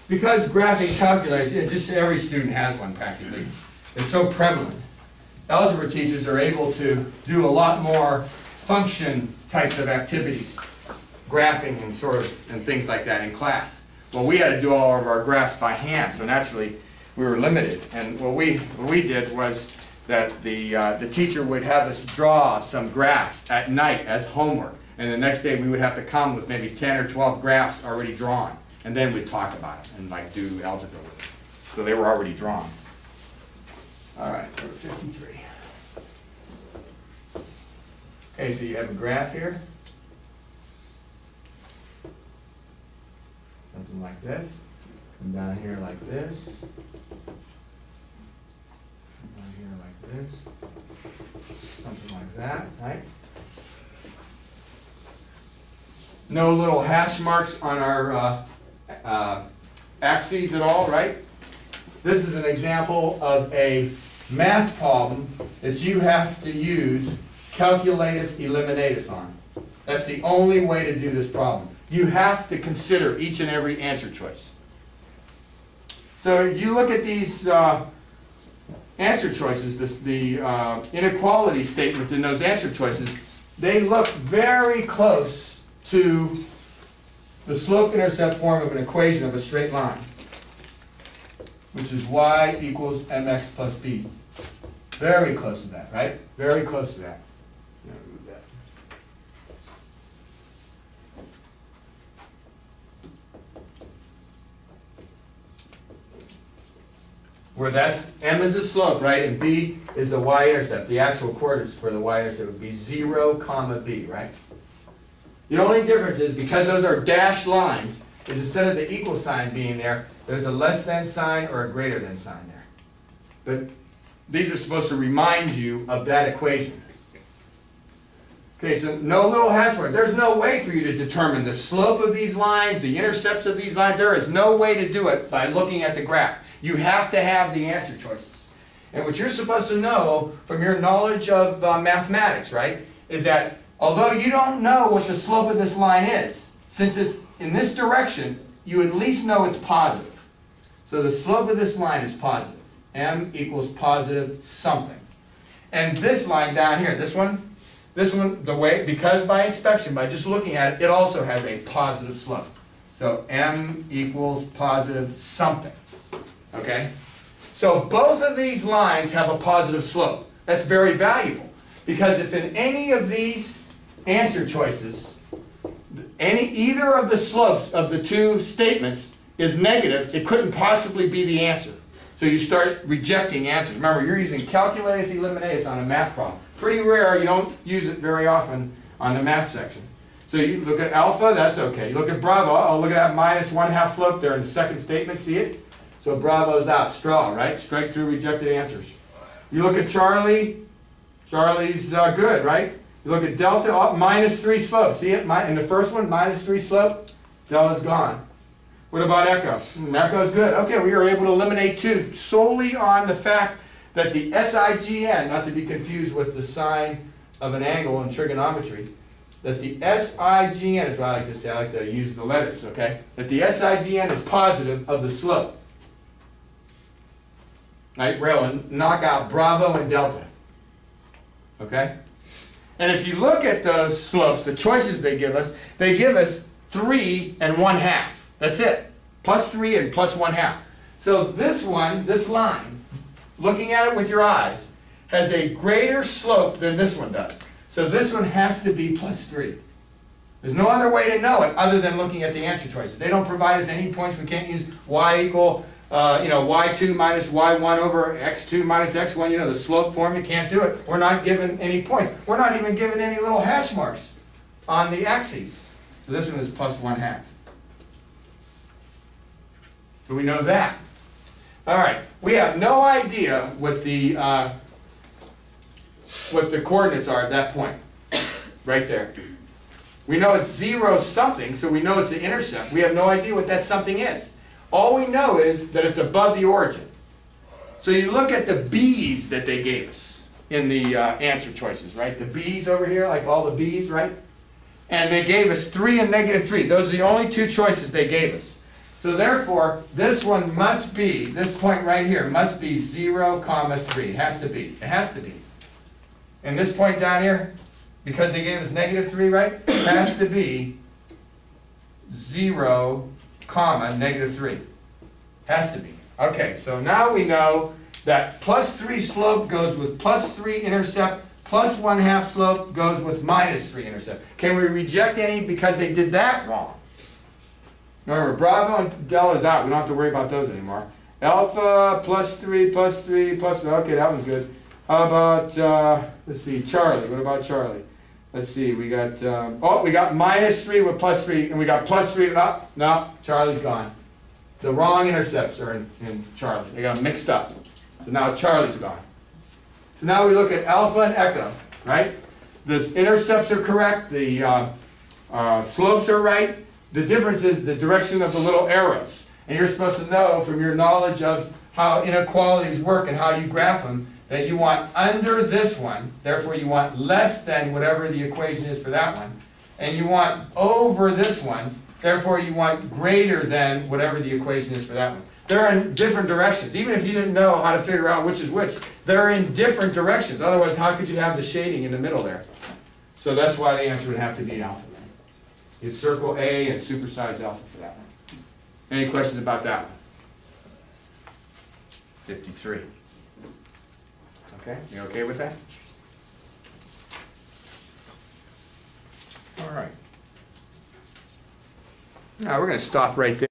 because graphing calculators, it's just every student has one practically, it's so prevalent. Algebra teachers are able to do a lot more function types of activities, graphing and things like that in class. Well, we had to do all of our graphs by hand, so naturally we were limited. And what we did was that the teacher would have us draw some graphs at night as homework, and the next day we would have to come with maybe 10 or 12 graphs already drawn, and then we'd talk about it and like do algebra with it. So they were already drawn. All right, go to 53. Okay, so you have a graph here. Something like this. Come down here like this. Come down here like this. Something like that, right? No little hash marks on our axes at all, right? This is an example of a math problem that you have to use calculatus eliminatus on. That's the only way to do this problem. You have to consider each and every answer choice. So you look at these answer choices, the inequality statements in those answer choices, they look very close to the slope-intercept form of an equation of a straight line, which is y equals mx plus b. Very close to that, right? Very close to that. Where that's, m is the slope, right, and b is the y-intercept. The actual coordinates for the y-intercept would be 0, comma b, right? The only difference is, because those are dashed lines, is instead of the equal sign being there, there's a less than sign or a greater than sign there. But these are supposed to remind you of that equation. Okay, so no little hash mark. There's no way for you to determine the slope of these lines, the intercepts of these lines. There is no way to do it by looking at the graph. You have to have the answer choices. And what you're supposed to know from your knowledge of mathematics, right, is that although you don't know what the slope of this line is, since it's in this direction, you at least know it's positive. So the slope of this line is positive. M equals positive something. And this line down here, this one, the way, because by inspection, by just looking at it, it also has a positive slope. So M equals positive something. Okay? So both of these lines have a positive slope. That's very valuable, because if in any of these answer choices, either of the slopes of the two statements is negative, it couldn't possibly be the answer. So you start rejecting answers. Remember, you're using calculatus eliminatus on a math problem. Pretty rare, you don't use it very often on the math section. So you look at alpha, that's okay. You look at Bravo, I'll look at that minus 1/2 slope there in the second statement, see it? So Bravo's out, straw, right? Strike through rejected answers. You look at Charlie, Charlie's good, right? You look at delta, -3 slope, see it? In the first one, -3 slope, delta's gone. What about echo? Echo's good. Okay, we were able to eliminate 2 solely on the fact that the SIGN, not to be confused with the sine of an angle in trigonometry, that the SIGN is what I like to say, I like to use the letters, okay? That the SIGN is positive of the slope. Right, we're able to knock out Bravo and delta. Okay? And if you look at those slopes, the choices they give us 3 and 1/2. That's it. +3 and +1/2. So this one, this line, looking at it with your eyes, has a greater slope than this one does. So this one has to be +3. There's no other way to know it other than looking at the answer choices. They don't provide us any points. We can't use y equal, y2 minus y1 over x2 minus x1. You know, the slope form, you can't do it. We're not given any points. We're not even given any little hash marks on the axes. So this one is +1/2. So we know that. All right, we have no idea what the coordinates are at that point, right there. We know it's 0 something, so we know it's the intercept. We have no idea what that something is. All we know is that it's above the origin. So you look at the B's that they gave us in the answer choices, right? The B's over here, like all the B's, right? And they gave us 3 and -3. Those are the only 2 choices they gave us. So therefore, this one must be, this point right here must be 0, 3. It has to be. It has to be. And this point down here, because they gave us -3, right? It has to be 0, -3. Has to be. Okay, so now we know that +3 slope goes with +3 intercept, +1/2 slope goes with -3 intercept. Can we reject any because they did that wrong? Remember, Bravo and Delta is out. We don't have to worry about those anymore. Alpha, +3, +3, +3. Okay, that one's good. How about, let's see, Charlie. What about Charlie? Let's see, we got, we got -3 with +3, and we got +3. Oh, no, Charlie's gone. The wrong intercepts are in Charlie. They got them mixed up. So now Charlie's gone. So now we look at alpha and echo, right? The intercepts are correct. The slopes are right. The difference is the direction of the little arrows. And you're supposed to know from your knowledge of how inequalities work and how you graph them that you want under this one, therefore you want less than whatever the equation is for that one. And you want over this one, therefore you want greater than whatever the equation is for that one. They're in different directions. Even if you didn't know how to figure out which is which, they're in different directions. Otherwise, how could you have the shading in the middle there? So that's why the answer would have to be alpha. You'd circle A and supersize alpha for that one. Any questions about that one? 53. Okay, you okay with that? All right. Now we're going to stop right there.